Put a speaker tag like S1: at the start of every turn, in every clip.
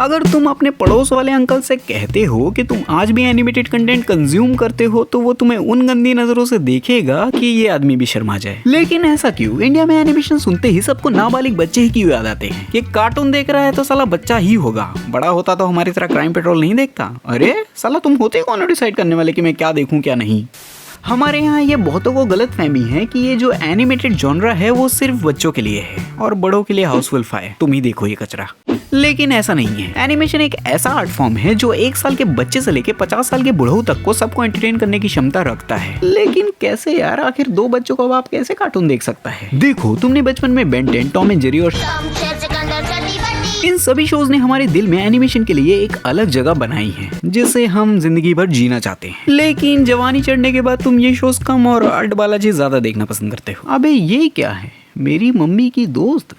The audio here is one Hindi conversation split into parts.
S1: अगर तुम अपने पड़ोस वाले अंकल से कहते हो कि तुम आज भी एनिमेटेड कंटेंट कंज्यूम करते हो तो वो तुम्हें उन गंदी नजरों से देखेगा कि ये आदमी भी शर्मा जाए। लेकिन ऐसा क्यों? इंडिया में एनिमेशन सुनते ही सबको नाबालिग बच्चे ही क्यों याद आते हैं? ये कार्टून देख रहा है तो साला बच्चा ही होगा, बड़ा होता तो हमारी तरह क्राइम पेट्रोल नहीं देखता। अरे साला तुम होते कौन डिसाइड करने वाले कि मैं क्या देखूं क्या नहीं। हमारे यहाँ ये बहुतों को गलत फहमी है कि ये जो एनिमेटेड जॉनरा है वो सिर्फ बच्चों के लिए है और बड़ों के लिए हाउसफुल है। तुम ही देखो ये कचरा। लेकिन ऐसा नहीं है। एनिमेशन एक ऐसा आर्ट फॉर्म है जो 1 साल के बच्चे से लेके 50 साल के बुढ़ऊ तक को सबको एंटरटेन करने की क्षमता रखता है। लेकिन कैसे यार? आखिर 2 बच्चों का बाप कैसे कार्टून देख सकता है? देखो, तुमने बचपन में बेन 10, टॉम एंड जेरी और इन सभी शोज ने हमारे दिल में एनिमेशन के लिए एक अलग जगह बनाई है जिसे हम जिंदगी भर जीना चाहते हैं। लेकिन जवानी चढ़ने के बाद तुम ये शोज कम और अल्ट बालाजी ज्यादा देखना पसंद करते हो। अबे ये क्या है? मेरी मम्मी की दोस्त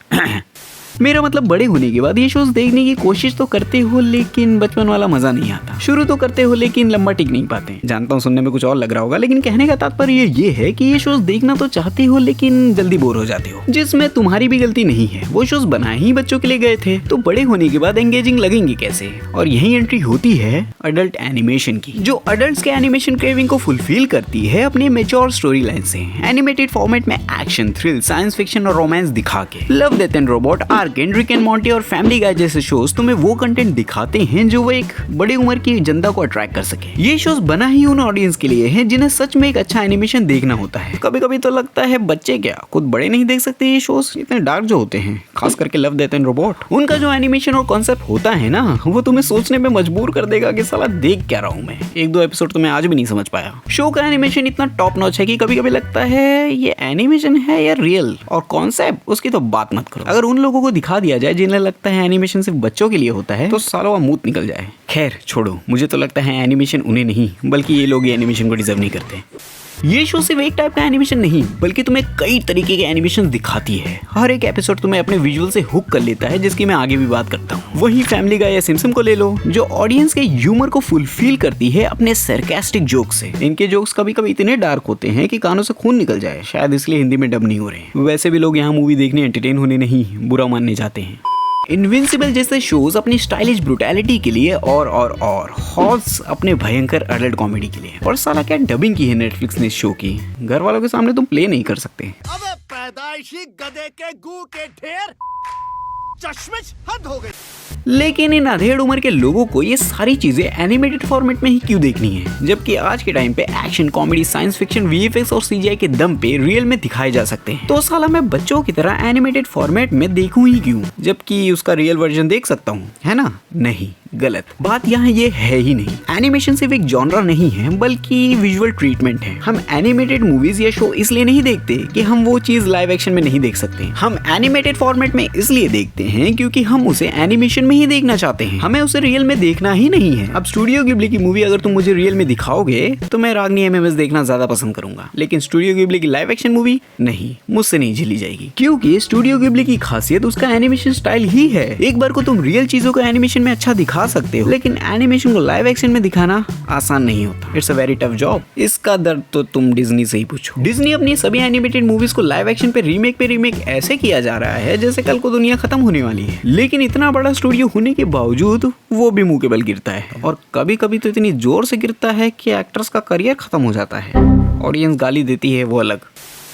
S1: मेरा मतलब बड़े होने के बाद ये शोज देखने की कोशिश तो करते हो लेकिन बचपन वाला मजा नहीं आता। शुरू तो करते हो लेकिन लंबा टिक नहीं पाते। जानता हूँ सुनने में कुछ और लग रहा होगा, लेकिन कहने का तात्पर्य ये है कि ये शोज देखना तो चाहते हो लेकिन जल्दी बोर हो जाते हो, जिसमें तुम्हारी भी गलती नहीं है। वो शोज बनाए ही बच्चों के लिए गए थे तो बड़े होने के बाद एंगेजिंग लगेंगे कैसे? और यही एंट्री होती है अडल्ट एनिमेशन की, जो अडल्ट के एनिमेशन क्रेविंग को फुलफिल करती है अपने मेच्योर स्टोरी लाइन से। एनिमेटेड फॉर्मेट में एक्शन, थ्रिल, साइंस फिक्शन और रोमांस दिखा के love, death and robot, Rick and Morty और फैमिली गाय जैसे शोज तुम्हें वो कंटेंट दिखाते हैं जो वो एक बड़ी उम्र की जनता को अट्रैक्ट कर सके। ये शोज बना ही उन ऑडियंस के लिए है जिन्हें सच में एक अच्छा एनिमेशन देखना होता है। कभी कभी तो लगता है बच्चे क्या खुद बड़े नहीं देख सकते ये शोज, इतने डार्क जो होते हैं, खास करके लव, डेथ एंड रोबोट। उनका जो एनिमेशन और कॉन्सेप्ट होता है ना, वो तुम्हें सोचने में मजबूर कर देगा कि साला देख क्या रहा हूं मैं। 1-2 एपिसोड तो मैं आज भी नहीं समझ पाया। शो का एनिमेशन इतना टॉप नॉच है कि कभी कभी लगता है ये एनिमेशन है या रियल, और कॉन्सेप्ट उसकी तो बात मत करो। अगर उन लोगों को दिखा दिया जाए जिन्हें लगता है एनिमेशन सिर्फ बच्चों के लिए होता है तो सालों का मूत निकल जाए। खैर छोड़ो, मुझे तो लगता है एनिमेशन उन्हें नहीं बल्कि ये लोग एनिमेशन को डिजर्व नहीं करते। ये शो सिर्फ एक टाइप का एनिमेशन नहीं बल्कि तुम्हें कई तरीके के एनिमेशन दिखाती है। हर एक एपिसोड तुम्हें अपने विजुअल से हुक कर लेता है, जिसकी मैं आगे भी बात करता हूँ। वही फैमिली गाय या सिम्पसन को ले लो, जो ऑडियंस के ह्यूमर को फुलफिल करती है अपने सरकास्टिक जोक से। इनके जोक्स कभी कभी इतने डार्क होते हैं कि कानों से खून निकल जाए, शायद इसलिए हिंदी में डब नहीं हो रहे। वैसे भी लोग यहाँ मूवी देखने एंटरटेन होने नहीं, बुरा मानने जाते हैं। इनविंसिबल जैसे शोज अपनी स्टाइलिश ब्रुटैलिटी के लिए और हॉर्स अपने भयंकर अडल्ट कॉमेडी के लिए। और साला क्या डबिंग की है नेटफ्लिक्स ने इस शो की, घर वालों के सामने तुम प्ले नहीं कर सकते।
S2: अबे पैदाइशी गधे के गू के ढेर, चश्मिश हद हो गई।
S1: लेकिन इन अधेड़ उम्र के लोगों को ये सारी चीजें एनिमेटेड फॉर्मेट में ही क्यों देखनी है, जबकि आज के टाइम पे action, comedy, science fiction, VFX और सीजीआई के दम पे रियल में दिखाए जा सकते हैं। तो साला मैं बच्चों की तरह एनिमेटेड फॉर्मेट में देखूं ही क्यों, जबकि उसका रियल वर्जन देख सकता हूँ, है ना? नहीं, गलत बात यहाँ ये है ही नहीं। एनिमेशन सिर्फ एक जॉनरा नहीं है बल्कि विजुअल ट्रीटमेंट है। हम एनिमेटेड मूवीज या शो इसलिए नहीं देखते कि हम वो चीज लाइव एक्शन में नहीं देख सकते। हम एनिमेटेड फॉर्मेट में इसलिए देखते हैं क्योंकि हम उसे एनिमेशन में ही देखना चाहते हैं, हमें उसे रियल में देखना ही नहीं है। अब स्टूडियो गिबली की मूवी अगर तुम मुझे रियल में दिखाओगे तो मैं रागनी एमएमएस देखना ज्यादा पसंद करूंगा, लेकिन स्टूडियो गिबली की लाइव एक्शन मूवी नहीं, मुझसे नहीं झेली जाएगी। क्योंकि स्टूडियो गिबली की खासियत उसका एनिमेशन स्टाइल ही है। एक बार को तुम रियल चीजों को एनिमेशन में अच्छा दिखा सकते हो, लेकिन एनिमेशन को लाइव एक्शन में दिखाना आसान नहीं होता। It's a very tough job. इसका दर्द तो तुम डिज्नी से ही पूछो। डिज्नी अपनी सभी एनिमेटेड मूवीज को लाइव एक्शन पे रीमेक ऐसे किया जा रहा है जैसे कल को दुनिया खत्म होने वाली है। लेकिन इतना बड़ा स्टूडियो होने के बावजूद वो भी मुंह के बल गिरता है, और कभी कभी तो इतनी जोर से गिरता है कि एक्टर्स का करियर खत्म हो जाता है। ऑडियंस गाली देती है वो अलग।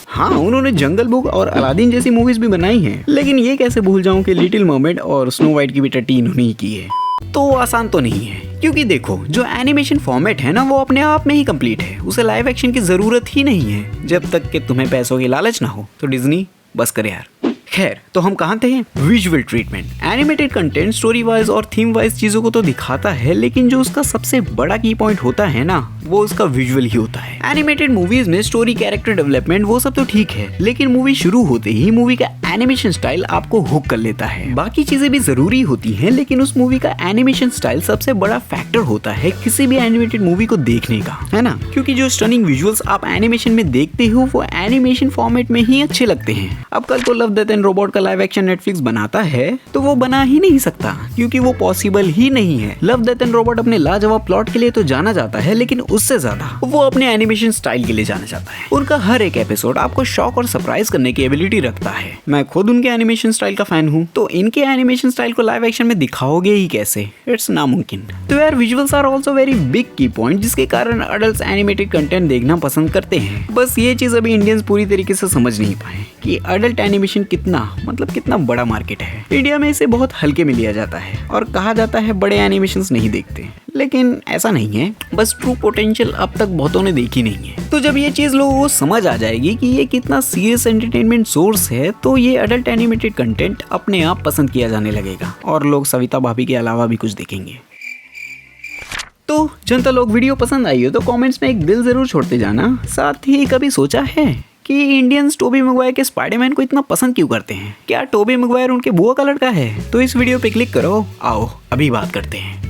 S1: हाँ, उन्होंने जंगल बुक और अलादीन जैसी मूवीज भी बनाई हैं, लेकिन ये कैसे भूल जाऊं कि लिटिल मर्मेड और स्नो वाइट की भी टट्टी इन्होंने ही की है। तो आसान तो नहीं है, क्योंकि देखो जो एनिमेशन फॉर्मेट है ना वो अपने आप में ही कंप्लीट है, उसे लाइव एक्शन की जरूरत ही नहीं है। जब तक कि तुम्हें पैसों की लालच ना हो तो डिज्नी बस करे यार। खैर, तो हम कहाँ थे? Visual treatment. Animated content story wise और थीम वाइज चीजों को तो दिखाता है, लेकिन जो उसका सबसे बड़ा की पॉइंट होता है ना, वो उसका विजुअल ही होता है। एनिमेटेड मूवीज में स्टोरी, कैरेक्टर डेवलपमेंट वो सब तो ठीक है, लेकिन मूवी शुरू होते ही मूवी का एनिमेशन स्टाइल आपको हुक कर लेता है। बाकी चीजें भी जरूरी होती हैं, लेकिन उस मूवी का एनिमेशन स्टाइल सबसे बड़ा फैक्टर होता है किसी भी एनिमेटेड मूवी को देखने का, है ना? क्योंकि जो स्टनिंग विजुअल्स आप एनिमेशन में देखते हो वो एनिमेशन फॉर्मेट में ही अच्छे लगते हैं। अब कल को love, death and and robot का लाइव एक्शन नेटफ्लिक्स बनाता है तो वो बना ही नहीं सकता, क्योंकि वो पॉसिबल ही नहीं है। लव डेथ एंड रोबोट अपने लाजवाब प्लॉट के लिए तो जाना जाता है, लेकिन उससे ज्यादा वो अपने एनिमेशन स्टाइल के लिए जाना जाता है। उनका हर एक एपिसोड आपको शॉक और सरप्राइज करने की एबिलिटी रखता है। मैं खुद उनके एनिमेशन स्टाइल का फैन हूँ, तो इनके एनिमेशन स्टाइल को लाइव एक्शन में दिखाओगे ही कैसे? इट्स नामुमकिन। तो यार visuals are also very big key point, जिसके कारण अडल्ट्स एनिमेटेड कंटेंट देखना पसंद करते हैं। बस ये चीज अभी इंडियंस पूरी तरीके से समझ नहीं पाए कि अडल्ट एनिमेशन कितना बड़ा मार्केट है। इंडिया में इसे बहुत हल्के में लिया जाता है और कहा जाता है बड़े एनिमेशंस नहीं देखते, लेकिन ऐसा नहीं है। बस ट्रू पोटेंशियल अब तक बहुतों ने देखी नहीं है। तो जब ये चीज लोगों को समझ आ जाएगी कि ये कितना सीरियस एंटरटेनमेंट सोर्स है, तो ये अडल्ट एनिमेटेड कंटेंट अपने आप पसंद किया जाने लगेगा और लोग सविता भाभी के अलावा भी कुछ देखेंगे। तो जनता लोग, वीडियो पसंद आई हो तो कमेंट्स में एक दिल जरूर छोड़ते जाना। साथ ही कभी सोचा है कि इंडियंस टोबी मैगवायर के स्पाइडरमैन को इतना पसंद क्यों करते हैं? क्या टोबी मैगवायर उनके बुआ का लड़का है? तो इस वीडियो पे क्लिक करो, आओ अभी बात करते हैं।